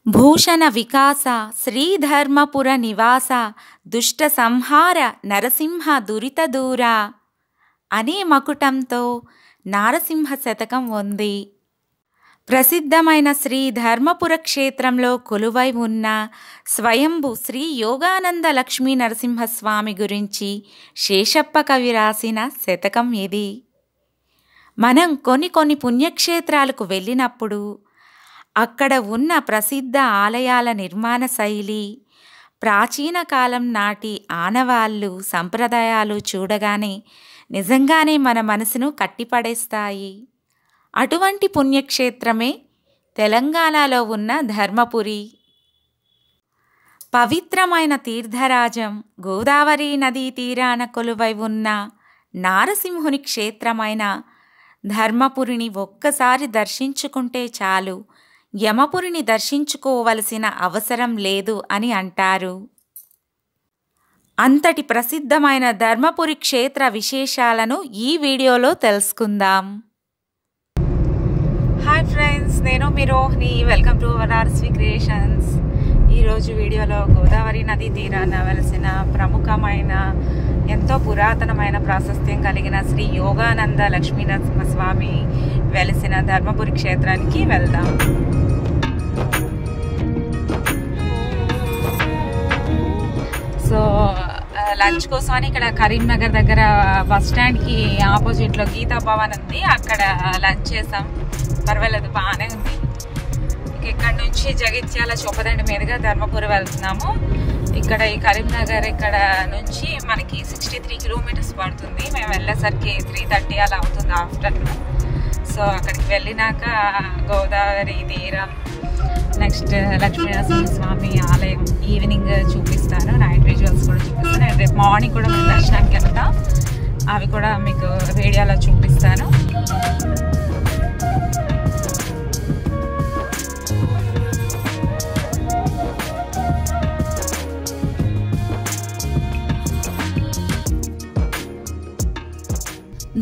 భూషణ వికాస శ్రీధర్మపుర నివాస దుష్ట సంహార నరసింహ దురిత దూర అనే మకుటంతో నారసింహ శతకం ఉంది. ప్రసిద్ధమైన శ్రీ ధర్మపుర క్షేత్రంలో కొలువై ఉన్న స్వయంభు శ్రీ యోగానంద లక్ష్మీ నరసింహస్వామి గురించి శేషప్ప కవి రాసిన శతకం ఇది. మనం కొన్ని పుణ్యక్షేత్రాలకు వెళ్ళినప్పుడు అక్కడ ఉన్న ప్రసిద్ధ ఆలయాల నిర్మాణ శైలి, ప్రాచీన కాలం నాటి ఆనవాళ్ళు, సంప్రదాయాలు చూడగానే నిజంగానే మన మనసును కట్టిపడేస్తాయి. అటువంటి పుణ్యక్షేత్రమే తెలంగాణలో ఉన్న ధర్మపురి. పవిత్రమైన తీర్థరాజం గోదావరి నదీ తీరాన కొలువై ఉన్న నారసింహుని క్షేత్రమైన ధర్మపురిని ఒక్కసారి దర్శించుకుంటే చాలు, యమపురిని దర్శించుకోవలసిన అవసరం లేదు అని అంటారు. అంతటి ప్రసిద్ధమైన ధర్మపురి క్షేత్ర విశేషాలను ఈ వీడియోలో తెలుసుకుందాం. హాయ్ ఫ్రెండ్స్, నేను మీ Rohini. Welcome to our RSV creations. ఈరోజు వీడియోలో గోదావరి నదీ తీరాన వెలిసిన ప్రముఖమైన, ఎంతో పురాతనమైన ప్రాశస్త్యం కలిగిన శ్రీ యోగానంద లక్ష్మీ నరసింహస్వామి వెలిసిన ధర్మపురి క్షేత్రానికి వెళ్దాం. సో లంచ్ కోసం అని ఇక్కడ కరీంనగర్ దగ్గర బస్ స్టాండ్కి ఆపోజిట్లో గీతా భవన్ ఉంది, అక్కడ లంచ్ చేసాం. పర్వాలేదు, బాగానే ఉంది. ఇక్కడ నుంచి జగిత్యాల చొప్పదండి మీదుగా ధర్మపురి వెళ్తున్నాము. ఇక్కడ ఈ కరీంనగర్ ఇక్కడ నుంచి మనకి 63 కిలోమీటర్స్ పడుతుంది. మేము వెళ్ళేసరికి 3:30 అలా అవుతుంది ఆఫ్టర్నూన్. సో అక్కడికి వెళ్ళినాక గోదావరి తీరం, నెక్స్ట్ లక్ష్మీనరసింహస్వామి ఆలయం ఈవినింగ్ చూపిస్తాను, నైట్ విజువల్స్ కూడా చూపిస్తాను. అండ్ రేపు మార్నింగ్ కూడా మేము దర్శనానికి వెళ్తాం, అవి కూడా మీకు వీడియోలో చూపిస్తాను.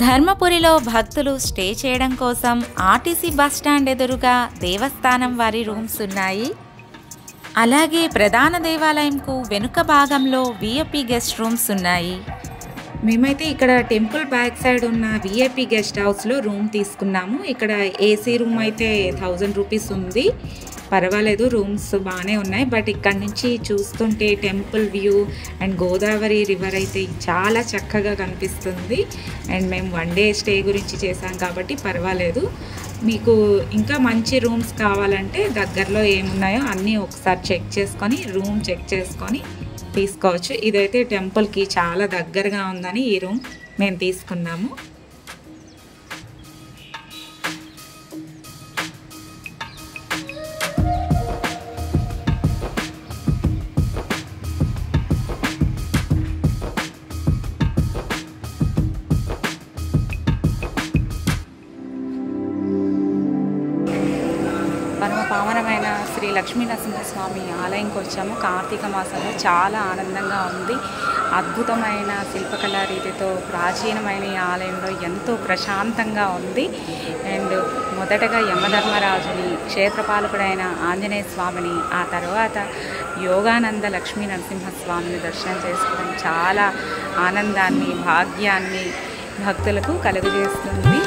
ధర్మపురిలో భక్తులు స్టే చేయడం కోసం ఆర్టీసీ బస్ స్టాండ్ ఎదురుగా దేవస్థానం వారి రూమ్స్ ఉన్నాయి. అలాగే ప్రధాన దేవాలయంకు వెనుక భాగంలో విఐపి గెస్ట్ రూమ్స్ ఉన్నాయి. మేమైతే ఇక్కడ టెంపుల్ బ్యాక్ సైడ్ ఉన్న విఐపి గెస్ట్ హౌస్లో రూమ్ తీసుకున్నాము. ఇక్కడ ఏసీ రూమ్ అయితే 1000 రూపీస్ ఉంది. పర్వాలేదు, రూమ్స్ బాగానే ఉన్నాయి. బట్ ఇక్కడ నుంచి చూస్తుంటే temple view and Godavari river అయితే చాలా చక్కగా కనిపిస్తుంది. అండ్ మేము 1 డే స్టే గురించి చేసాం కాబట్టి పర్వాలేదు. మీకు ఇంకా మంచి రూమ్స్ కావాలంటే దగ్గరలో ఏమున్నాయో అన్నీ ఒకసారి చెక్ చేసుకొని, రూమ్ చెక్ చేసుకొని తీసుకోవచ్చు. ఇదైతే టెంపుల్కి చాలా దగ్గరగా ఉందని ఈ రూమ్ మేము తీసుకున్నాము. పరమ పావనమైన శ్రీ లక్ష్మీ నరసింహస్వామి ఆలయంకి వచ్చాము. కార్తీక మాసంలో చాలా ఆనందంగా ఉంది. అద్భుతమైన శిల్పకళా రీతితో ప్రాచీనమైన ఈ ఆలయంలో ఎంతో ప్రశాంతంగా ఉంది. అండ్ మొదటగా యమధర్మరాజుని, క్షేత్రపాలకుడైన ఆంజనేయ స్వామిని, ఆ తర్వాత యోగానంద లక్ష్మీ నరసింహస్వామిని దర్శనం చేసుకోవడం చాలా ఆనందాన్ని, భాగ్యాన్ని భక్తులకు కలుగజేస్తుంది.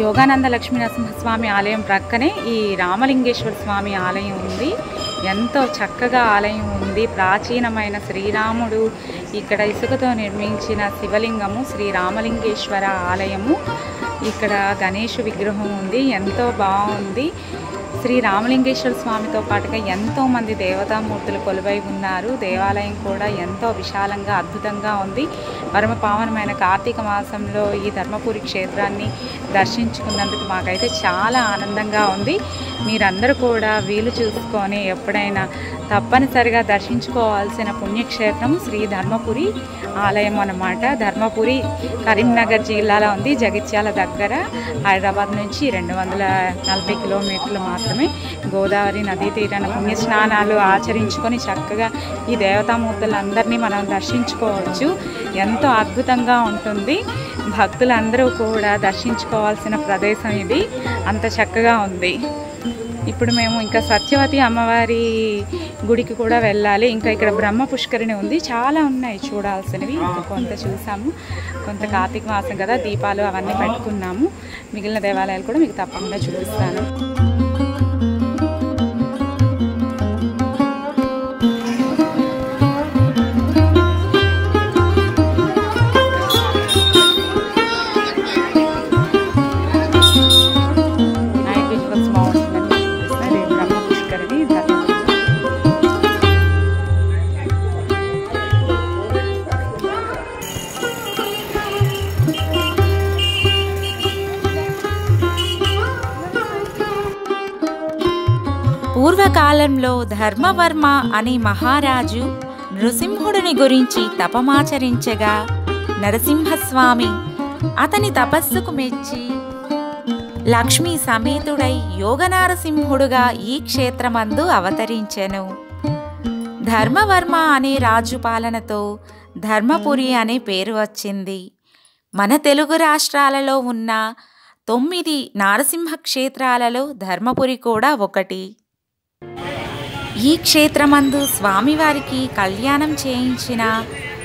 యోగానంద లక్ష్మీ నరసింహస్వామి ఆలయం ప్రక్కనే ఈ రామలింగేశ్వర స్వామి ఆలయం ఉంది. ఎంతో చక్కగా ఆలయం ఉంది. ప్రాచీనమైన శ్రీరాముడు ఇక్కడ ఇసుకతో నిర్మించిన శివలింగము శ్రీ రామలింగేశ్వర ఆలయము. ఇక్కడ గణేష్ విగ్రహం ఉంది, ఎంతో బాగుంది. శ్రీ రామలింగేశ్వర స్వామితో పాటుగా ఎంతోమంది దేవతామూర్తులు కొలువై ఉన్నారు. దేవాలయం కూడా ఎంతో విశాలంగా అద్భుతంగా ఉంది. పరమ పావనమైన కార్తీక మాసంలో ఈ ధర్మపురి క్షేత్రాన్ని దర్శించుకున్నందుకు మాకైతే చాలా ఆనందంగా ఉంది. మీరందరూ కూడా వీలు చూసుకొని ఎప్పుడైనా తప్పనిసరిగా దర్శించుకోవాల్సిన పుణ్యక్షేత్రం శ్రీ ధర్మపురి ఆలయం అన్నమాట. ధర్మపురి కరీంనగర్ జిల్లాలో ఉంది, జగిత్యాల దగ్గర. హైదరాబాద్ నుంచి 240 కిలోమీటర్లు మాత్రమే మాత్రమే గోదావరి నదీ తీరాన పుణ్యస్నానాలు ఆచరించుకొని చక్కగా ఈ దేవతామూర్తులందరినీ మనం దర్శించుకోవచ్చు. ఎంతో అద్భుతంగా ఉంటుంది. భక్తులందరూ కూడా దర్శించుకోవాల్సిన ప్రదేశం ఇది. అంత చక్కగా ఉంది. ఇప్పుడు మేము ఇంకా సత్యవతి అమ్మవారి గుడికి కూడా వెళ్ళాలి. ఇంకా ఇక్కడ బ్రహ్మ పుష్కరిణి ఉంది. చాలా ఉన్నాయి చూడాల్సినవి. ఇంకా కొంత చూసాము. కొంత కార్తీక మాసం కదా, దీపాలు అవన్నీ పెట్టుకున్నాము. మిగిలిన దేవాలయాలు కూడా మీకు తప్పకుండా చూపిస్తాను. పూర్వకాలంలో ధర్మవర్మ అనే మహారాజు నృసింహుడిని గురించి తపమాచరించగా నరసింహస్వామి అతని తపస్సుకు మెచ్చి లక్ష్మీ సమేతుడై యోగనారసింహుడుగా ఈ క్షేత్రమందు అవతరించెను. ధర్మవర్మ అనే రాజు పాలనతో ధర్మపురి అనే పేరు వచ్చింది. మన తెలుగు రాష్ట్రాలలో ఉన్న 9 నారసింహ క్షేత్రాలలో ధర్మపురి కూడా ఒకటి. ఈ క్షేత్రమందు స్వామివారికి కళ్యాణం చేయించిన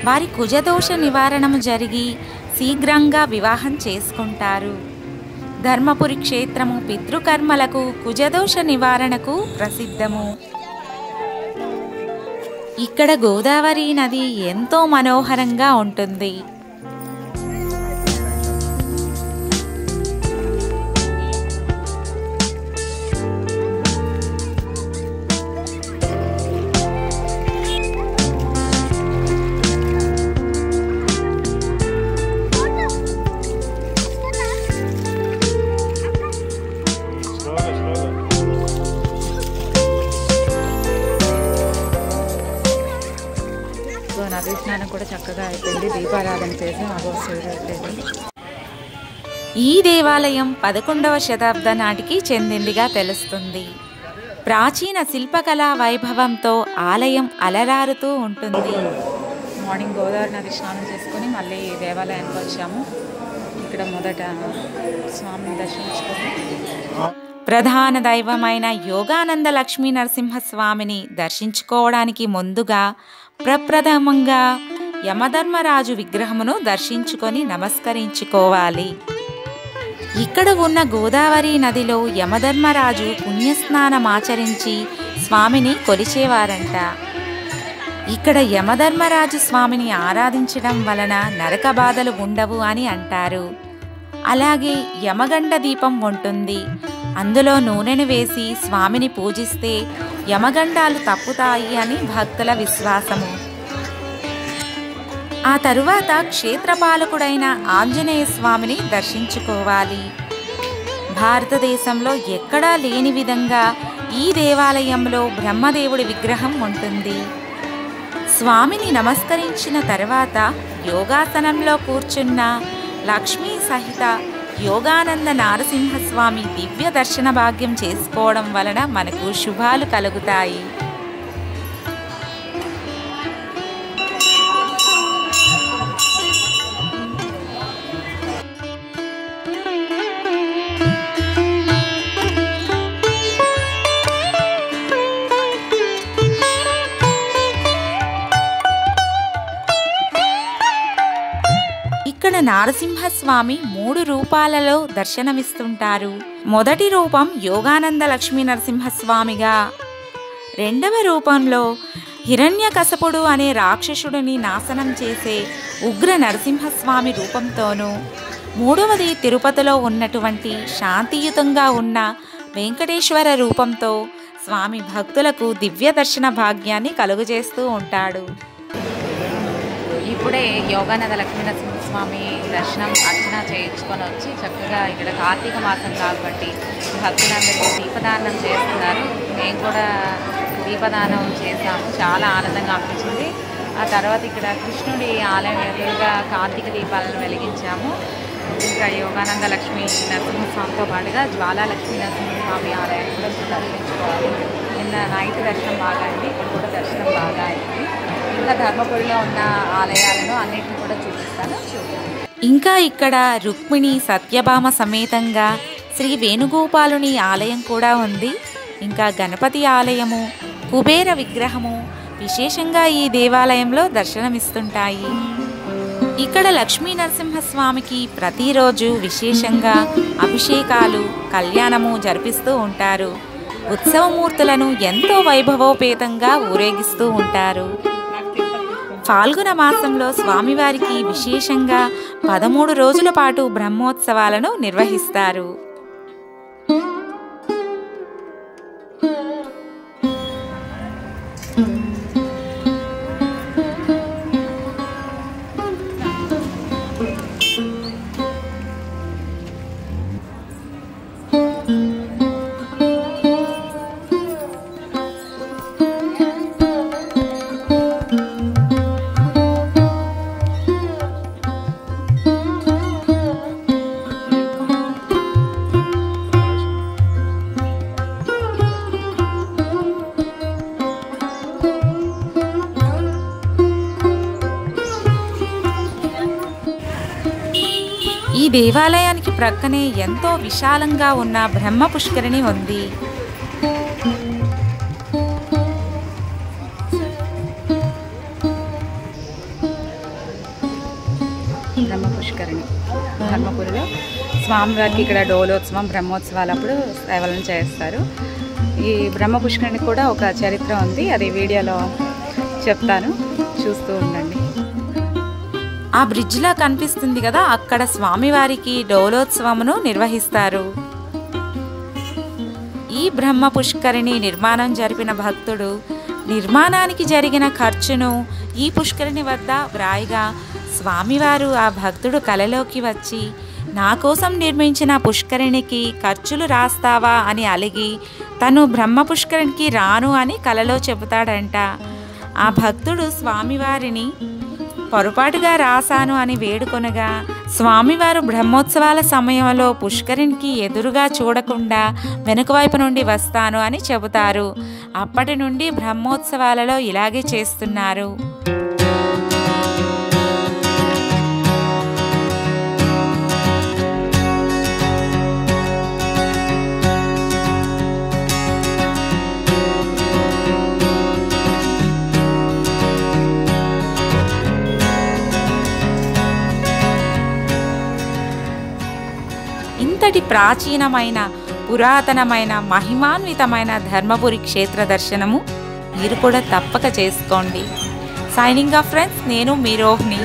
వారి కుజదోష నివారణము జరిగి శీఘ్రంగా వివాహం చేసుకుంటారు. ధర్మపురి క్షేత్రము పితృకర్మలకు కుజదోష నివారణకు ప్రసిద్ధము. ఇక్కడ గోదావరి నది ఎంతో మనోహరంగా ఉంటుంది. నదీ స్నానం కూడా చక్కగా అయిపోయింది. దీపారాధన చేసి ఈ దేవాలయం 11వ శతాబ్దం నాటికి చెందిందిగా తెలుస్తుంది. ప్రాచీన శిల్పకళా వైభవంతో ఆలయం అలరారుతూ ఉంటుంది. మార్నింగ్ గోదావరి నది స్నానం చేసుకొని మళ్ళీ దేవాలయానికి వచ్చాము. ఇక్కడ మొదట స్వామిని దర్శించుకొని ప్రధాన దైవమైన యోగానంద లక్ష్మీ నరసింహస్వామిని దర్శించుకోవడానికి ముందుగా ప్రప్రథమంగా యమధర్మరాజు విగ్రహమును దర్శించుకొని నమస్కరించుకోవాలి. ఇక్కడ ఉన్న గోదావరి నదిలో యమధర్మరాజు పుణ్యస్నానమాచరించి స్వామిని కొలిచేవారంట. ఇక్కడ యమధర్మరాజు స్వామిని ఆరాధించడం వలన నరక బాధలు ఉండవు అని అంటారు. అలాగే యమగండ దీపం ఉంటుంది. అందులో నూనెను వేసి స్వామిని పూజిస్తే యమగండాలు తప్పుతాయి అని భక్తుల విశ్వాసము. ఆ తరువాత క్షేత్రపాలకుడైన ఆంజనేయ స్వామిని దర్శించుకోవాలి. భారతదేశంలో ఎక్కడా లేని విధంగా ఈ దేవాలయంలో బ్రహ్మదేవుడి విగ్రహం ఉంటుంది. స్వామిని నమస్కరించిన తర్వాత యోగాసనంలో కూర్చున్న లక్ష్మీ సహిత యోగానంద నారసింహస్వామి దివ్య దర్శన భాగ్యం చేసుకోవడం వలన మనకు శుభాలు కలుగుతాయి. ఇక్కడ నారసింహస్వామి 3 రూపాలలో దర్శనమిస్తుంటారు. మొదటి రూపం యోగానంద లక్ష్మీ నరసింహస్వామిగా, రెండవ రూపంలో హిరణ్యకశపుడు అనే రాక్షసుడిని నాశనం చేసే ఉగ్ర నరసింహస్వామి రూపంతోనూ, మూడవది తిరుపతిలో ఉన్నటువంటి శాంతియుతంగా ఉన్న వెంకటేశ్వర రూపంతో స్వామి భక్తులకు దివ్య దర్శన భాగ్యాన్ని కలుగజేస్తూ ఉంటాడు. ఇప్పుడే యోగానంద లక్ష్మీనరసింహస్వామి దర్శనం అర్చన చేయించుకొని వచ్చి చక్కగా ఇక్కడ కార్తీక మాసం కాబట్టి భక్తులందరికీ దీపదానం చేస్తున్నారు. మేము కూడా దీపదానం చేసాము. చాలా ఆనందంగా అనిపించింది. ఆ తర్వాత ఇక్కడ కృష్ణుడి ఆలయం ఎదురుగా కార్తీక దీపాలను వెలిగించాము. ఇంకా యోగానంద లక్ష్మీ నరసింహస్వామితో పాటుగా జ్వాలా లక్ష్మీ నరసింహస్వామి ఆలయాన్ని కూడా దర్శించుకోవాలి. నిన్న నైట్ దర్శనం బాగా అయింది, ఇప్పుడు కూడా దర్శనం బాగా అయింది. ఇంకా ధర్మపురిలో ఉన్న ఆలయాలను అన్నిటిని కూడా చూపిస్తాను, చూడండి. ఇంకా ఇక్కడ రుక్మిణి సత్యభామ సమేతంగా శ్రీ వేణుగోపాలుని ఆలయం కూడా ఉంది. ఇంకా గణపతి ఆలయము, కుబేర విగ్రహము విశేషంగా ఈ దేవాలయంలో దర్శనమిస్తుంటాయి. ఇక్కడ లక్ష్మీ నరసింహస్వామికి ప్రతిరోజు విశేషంగా అభిషేకాలు, కళ్యాణము జరిపిస్తూ ఉంటారు. ఉత్సవమూర్తులను ఎంతో వైభవోపేతంగా ఊరేగిస్తూ ఉంటారు. ఫాల్గుణ మాసంలో స్వామివారికి విశేషంగా 13 రోజుల పాటు బ్రహ్మోత్సవాలను నిర్వహిస్తారు. ఈ దేవాలయానికి ప్రక్కనే ఎంతో విశాలంగా ఉన్న బ్రహ్మ పుష్కరిణి ఉంది. బ్రహ్మ పుష్కరిణి ధర్మపురిలో స్వామివారికి ఇక్కడ డోలోత్సవం, బ్రహ్మోత్సవాలు అప్పుడు సేవలను చేస్తారు. ఈ బ్రహ్మ పుష్కరిణి కూడా ఒక చరిత్ర ఉంది, అది వీడియోలో చెప్తాను, చూస్తూ ఉండండి. ఆ బ్రిడ్జ్లా కనిపిస్తుంది కదా, అక్కడ స్వామివారికి డోలోత్సవమును నిర్వహిస్తారు. ఈ బ్రహ్మ పుష్కరిణి నిర్మాణం జరిపిన భక్తుడు నిర్మాణానికి జరిగిన ఖర్చును ఈ పుష్కరిణి వద్ద వ్రాయిగా స్వామివారు ఆ భక్తుడు కలలోకి వచ్చి, నా కోసం నిర్మించిన పుష్కరిణికి ఖర్చులు రాస్తావా అని అలిగి తను బ్రహ్మ పుష్కరిణికి రాను అని కలలో చెబుతాడంట. ఆ భక్తుడు స్వామివారిని పొరపాటుగా రాశాను అని వేడుకొనగా స్వామివారు బ్రహ్మోత్సవాల సమయంలో పుష్కరిణికి ఎదురుగా చూడకుండా వెనుక వైపు నుండి వస్తాను అని చెబుతారు. అప్పటి నుండి బ్రహ్మోత్సవాలలో ఇలాగే చేస్తున్నారు. ఇంతటి ప్రాచీనమైన, పురాతనమైన, మహిమాన్వితమైన ధర్మపురి క్షేత్ర దర్శనము మీరు కూడా తప్పక చేసుకోండి. సైనింగ్ ఆఫ్ ఫ్రెండ్స్, నేను మీ రోహిణి.